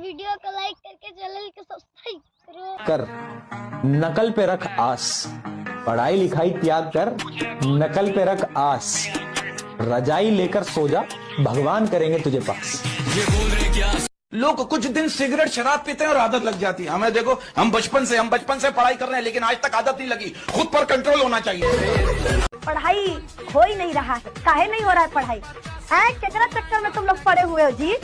Video को like करके channel को सब्सक्राइब करो। कर नकल पे रख आस, पढ़ाई लिखाई त्याग कर नकल पे रख आस, रजाई लेकर सो जा भगवान करेंगे तुझे पास। लोग कुछ दिन सिगरेट शराब पीते हैं और आदत लग जाती है। हमें देखो, हम बचपन से पढ़ाई कर रहे हैं, लेकिन आज तक आदत नहीं लगी। खुद पर कंट्रोल होना चाहिए। पढ़ाई हो ही नहीं रहा है, काहे नहीं हो रहा है पढ़ाई? कितना चक्कर में तुम लोग पड़े हुए हो जी?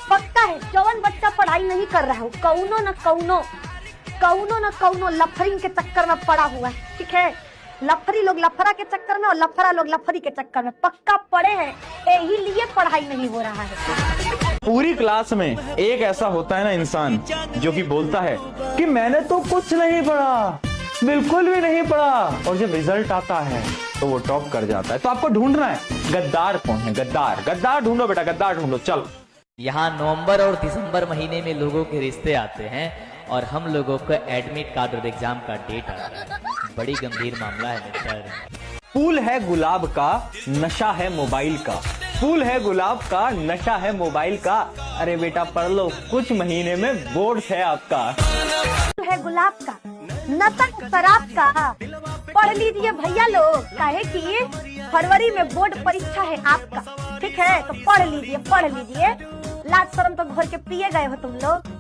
पक्का है जवन बच्चा पढ़ाई नहीं कर रहा हो, कौनो न कौनो लफरिंग के चक्कर में पड़ा हुआ है। ठीक है, लफरी लोग लफरा के चक्कर में और लफरा लोग लफरी के चक्कर में पक्का पड़े हैं, यही लिए पढ़ाई नहीं हो रहा है। पूरी क्लास में एक ऐसा होता है ना इंसान जो कि बोलता है कि मैंने तो कुछ नहीं पढ़ा, बिल्कुल भी नहीं पढ़ा, और जब रिजल्ट आता है तो वो टॉप कर जाता है। तो आपको ढूंढना है गद्दार कौन है। गद्दार ढूंढो बेटा, गद्दार ढूंढो। चल, यहाँ नवंबर और दिसंबर महीने में लोगों के रिश्ते आते हैं और हम लोगों को एडमिट कार्ड और एग्जाम का डेट आता है। बड़ी गंभीर मामला है मिस्टर। फूल है गुलाब का, नशा है मोबाइल का। फूल है गुलाब का, नशा है मोबाइल का। अरे बेटा पढ़ लो, कुछ महीने में बोर्ड है आपका। फूल है गुलाब का, नशा शराब का। पढ़ लीजिए भैया लोग, काहे कि फरवरी में बोर्ड परीक्षा है आपका। ठीक है, तो पढ़ लीजिए। लाज शर्म तो घोर के पिए गए हो तुम लोग।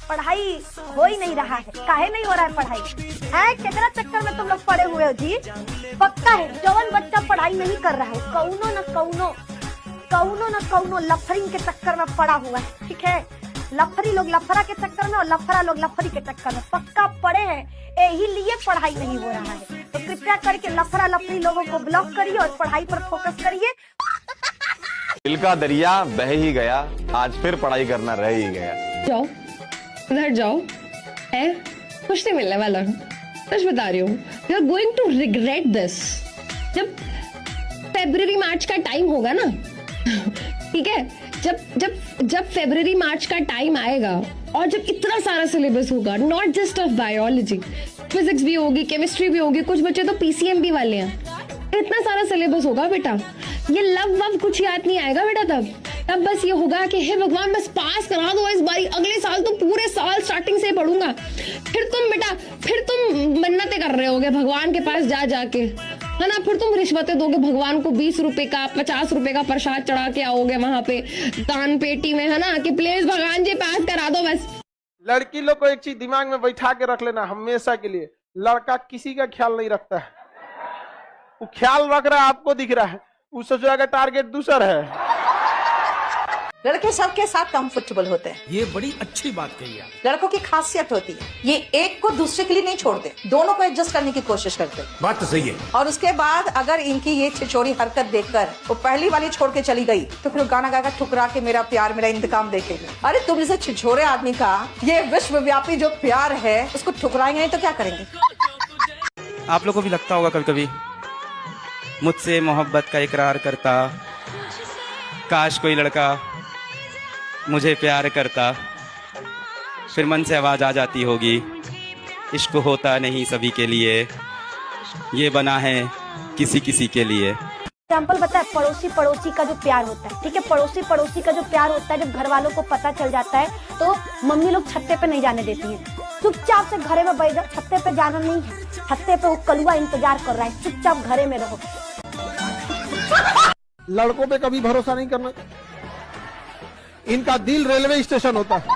पढ़ाई हो ही नहीं रहा है, काहे नहीं हो रहा है पढ़ाई? कितना चक्कर में तुम लोग पड़े हुए हो जी? पक्का है जवन बच्चा पढ़ाई नहीं कर रहा है, कौनो न कौनो लफरिंग के चक्कर में पड़ा हुआ है। ठीक है, लफरी लोग लफरा के चक्कर में और लफरा लोग लफरी के चक्कर में पक्का पड़े हैं, यही लिए पढ़ाई नहीं हो रहा है। तो कृपया करके लफरा लफरी लोगों को ब्लॉक करिए और पढ़ाई पर फोकस करिए। दिल का दरिया बह ही गया, आज फिर पढ़ाई करना रह ही गया। जाओ उधर जाओ, है कुछ नहीं मिलने वाला, सच बता रही हूँ। You are going to regret this. जब फरवरी मार्च का टाइम होगा ना, ठीक है, जब फरवरी मार्च का टाइम आएगा और जब इतना सारा सिलेबस होगा, not just of biology, physics भी होगी, केमिस्ट्री भी होगी, कुछ बच्चे तो पीसीएम भी वाले हैं, इतना सारा सिलेबस होगा बेटा, ये लव वव कुछ याद नहीं आएगा बेटा। तब बस ये होगा कि हे भगवान बस पास करा दो इस बारी, अगले साल तो पूरे साल स्टार्टिंग से पढ़ूंगा। फिर तुम मन्नतें कर रहे होगे भगवान के पास जा जाके, है ना? फिर तुम रिश्वतें दोगे भगवान को, 20 रुपए का 50 रुपए का प्रसाद चढ़ा के आओगे वहां पे दान पेटी में, है ना, कि प्लीज भगवान जी पास करा दो बस। लड़की लोग को एक चीज दिमाग में बैठा के रख लेना हमेशा के लिए, लड़का किसी का ख्याल नहीं रखता है। वो ख्याल रख रहा है, आपको दिख रहा है, वो सोच रहा है टारगेट दूसरा है। लड़के सबके साथ कंफर्टेबल होते हैं, ये बड़ी अच्छी बात कही है। लड़कों की खासियत होती है ये एक को दूसरे के लिए नहीं छोड़ते, दोनों को एडजस्ट करने की कोशिश करते हैं। बात तो सही है। और उसके बाद अगर इनकी ये छिछोरी हरकत देखकर वो पहली वाली छोड़ के चली गई तो फिर गाना गाकर ठुकरा के मेरा प्यार मेरा इंतकाम देखेगी। अरे तुम जैसे छिछोरे आदमी का ये विश्वव्यापी जो प्यार है उसको ठुकराएंगे नहीं तो क्या करेंगे? आप लोगों को भी लगता होगा कभी कभी मुझसे मोहब्बत का इकरार करता, काश कोई लड़का मुझे प्यार करता, फिर मन से आवाज आ जाती होगी, इश्क होता नहीं सभी के लिए, ये बना है किसी किसी के लिए। एग्जाम्पल बता है, पड़ोसी का जो प्यार होता है, ठीक है, पड़ोसी का जो प्यार होता है, जब घर वालों को पता चल जाता है तो मम्मी लोग छत्ते पे नहीं जाने देती है, चुपचाप से घरे में बैठ जाओ, छत्ते पे जाना नहीं है, छत्ते पे वो कलुआ इंतजार कर रहा है, चुपचाप घरे में रहो। लड़कों पे कभी भरोसा नहीं करना, इनका दिल रेलवे स्टेशन होता है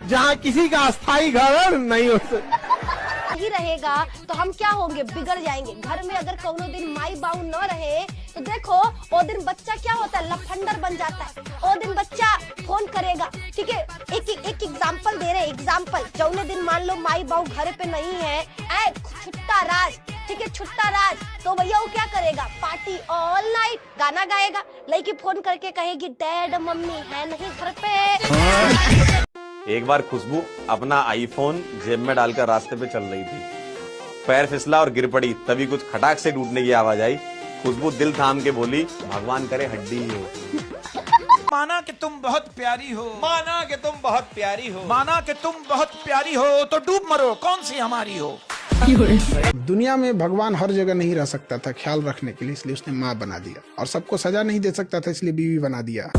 जहाँ किसी का अस्थायी घर नहीं होता ही रहेगा तो हम क्या होंगे, बिगड़ जाएंगे। घर में अगर कोनो दिन माई बाऊ न रहे तो देखो वो दिन बच्चा क्या होता है, लफंडर बन जाता है। वो दिन बच्चा फोन करेगा, ठीक है, एक एग्जाम्पल दे रहे, एग्जाम्पल जौने दिन मान लो माई बाऊ घर पे नहीं है, छुट्टा राज, ठीक है, छुट्टा राज, तो भैया वो क्या करेगा, पार्टी ऑल नाइट, गाना गाएगा, लड़की फोन करके कहेगी डैड मम्मी है नहीं घर पे। एक बार खुशबू अपना आईफोन जेब में डालकर रास्ते पे चल रही थी, पैर फिसला और गिर पड़ी, तभी कुछ खटाक से टूटने की आवाज आई। खुशबू दिल थाम के बोली, भगवान करे हड्डी ही हो। माना कि तुम बहुत प्यारी हो, माना कि तुम बहुत प्यारी हो, माना कि तुम बहुत प्यारी हो, तो डूब मरो, कौन सी हमारी हो। दुनिया में भगवान हर जगह नहीं रह सकता था ख्याल रखने के लिए, इसलिए उसने माँ बना दिया, और सबको सजा नहीं दे सकता था इसलिए बीवी बना दिया।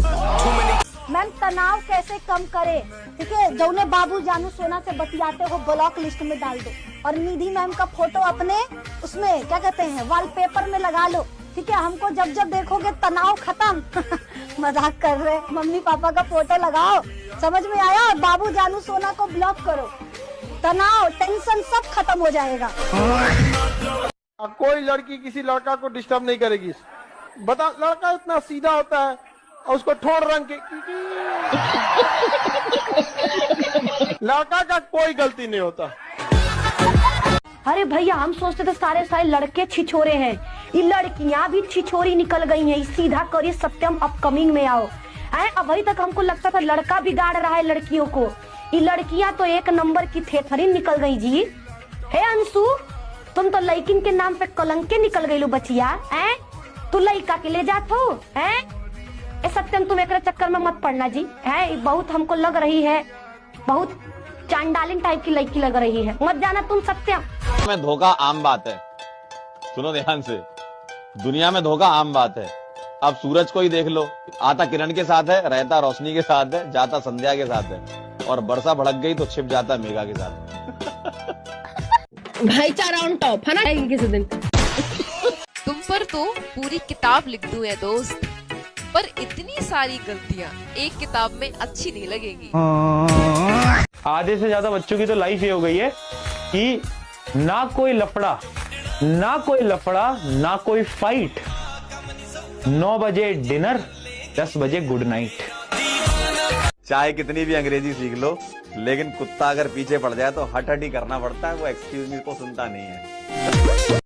मैं मैम तनाव कैसे कम करे, ठीक है, जौने बाबू जानू सोना से बतियाते हो ब्लॉक लिस्ट में डाल दो और निधि मैम का फोटो अपने उसमें क्या कहते हैं वॉलपेपर में लगा लो, ठीक है। हमको जब जब देखोगे तनाव खत्म। मजाक कर रहे, मम्मी पापा का फोटो लगाओ, समझ में आया। बाबू जानू सोना को ब्लॉक करो, तनाव टेंशन सब खत्म हो जाएगा। कोई लड़की किसी लड़का को डिस्टर्ब नहीं करेगी। बता, लड़का इतना सीधा होता है और उसको ठोड़ रंग के लड़का का कोई गलती नहीं होता। अरे भैया हम सोचते थे सारे सारे लड़के छिछोरे हैं, ये लड़कियां भी छिछोरी निकल गई हैं। सीधा करिए सत्यम अपकमिंग में आओ। अभी तक हमको लगता था लड़का बिगाड़ रहा है लड़कियों को, ये लड़कियां तो एक नंबर की थेथरी निकल गई जी। हे अंशु, तुम तो लड़किन के नाम पे कलंके निकल गई लो बचिया। तू लड़का के ले जात हो। ए सत्यम तुम एक चक्कर में मत पड़ना जी। बहुत हमको लग रही है, बहुत चांडालिन टाइप की लड़की लग रही है, मत जाना तुम सत्यम। में धोखा आम बात है, सुनो ध्यान से, दुनिया में धोखा आम बात है। अब सूरज को ही देख लो, आता किरण के साथ है, रहता रोशनी के साथ है, जाता संध्या के साथ है, और वर्षा भड़क गई तो छिप जाता मेघा के साथ। भाईचारा ऑन टॉप है ना किसी दिन। तुम पर तो पूरी किताब लिख दूं है दोस्त, पर इतनी सारी गलतियां एक किताब में अच्छी नहीं लगेगी। आधे से ज्यादा बच्चों की तो लाइफ ये हो गई है कि ना कोई लफड़ा, ना कोई लफड़ा, ना कोई फाइट, 9 बजे डिनर, 10 बजे गुड नाइट। चाहे कितनी भी अंग्रेजी सीख लो, लेकिन कुत्ता अगर पीछे पड़ जाए तो हट हट ही करना पड़ता है, वो एक्सक्यूज मी को सुनता नहीं है।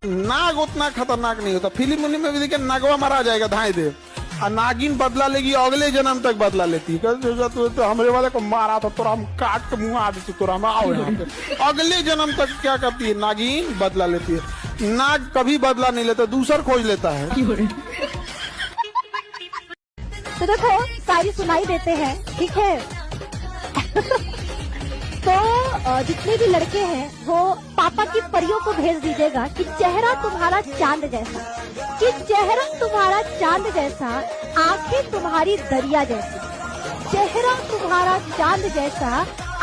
नाग उतना खतरनाक नहीं होता, फिल्म उन्हीं में भी देखिए नागवा मारा जाएगा धाए दे, और नागिन बदला लेगी, अगले जन्म तक बदला लेती है। तो हमरे वाले को मारा था, तोरा हम काट के मुँह आ देते, तोरा हम आओ यहाँ पे। अगले जन्म तक क्या करती है नागिन, बदला लेती है। नाग कभी बदला नहीं लेता, दूसर खोज लेता है। तो देखो सारी सुनाई देते हैं, ठीक है। तो जितने भी लड़के हैं वो पापा की परियों को भेज दीजिएगा कि चेहरा तुम्हारा चांद जैसा, कि चेहरा तुम्हारा चांद जैसा, आंखें तुम्हारी दरिया जैसी, चेहरा तुम्हारा चांद जैसा,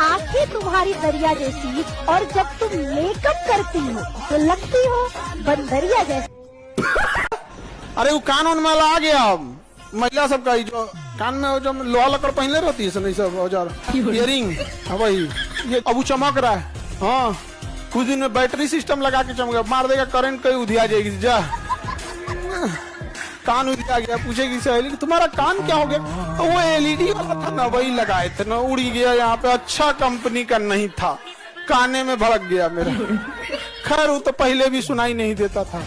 आंखें तुम्हारी दरिया जैसी, और जब तुम मेकअप करती हो तो लगती हो बंदरिया जैसी। अरे वो कान में आ गया महिला सबका, जो कान में जो लोहा लकड़ पहले रहती है, नहीं सब औजार, इयरिंग, वही ये अब चमक रहा है। हाँ, कुछ दिन में बैटरी सिस्टम लगा के चमक, मार देगा करंट, कहीं उधिया जाएगी। जा कान उधिया गया, पूछेगी सहेली तुम्हारा कान क्या हो गया, तो वो एलईडी वाला था ना, वही लगाए थे ना, उड़ गया यहाँ पे, अच्छा कंपनी का नहीं था, काने में भड़क गया मेरा। खैर वो तो पहले भी सुनाई नहीं देता था।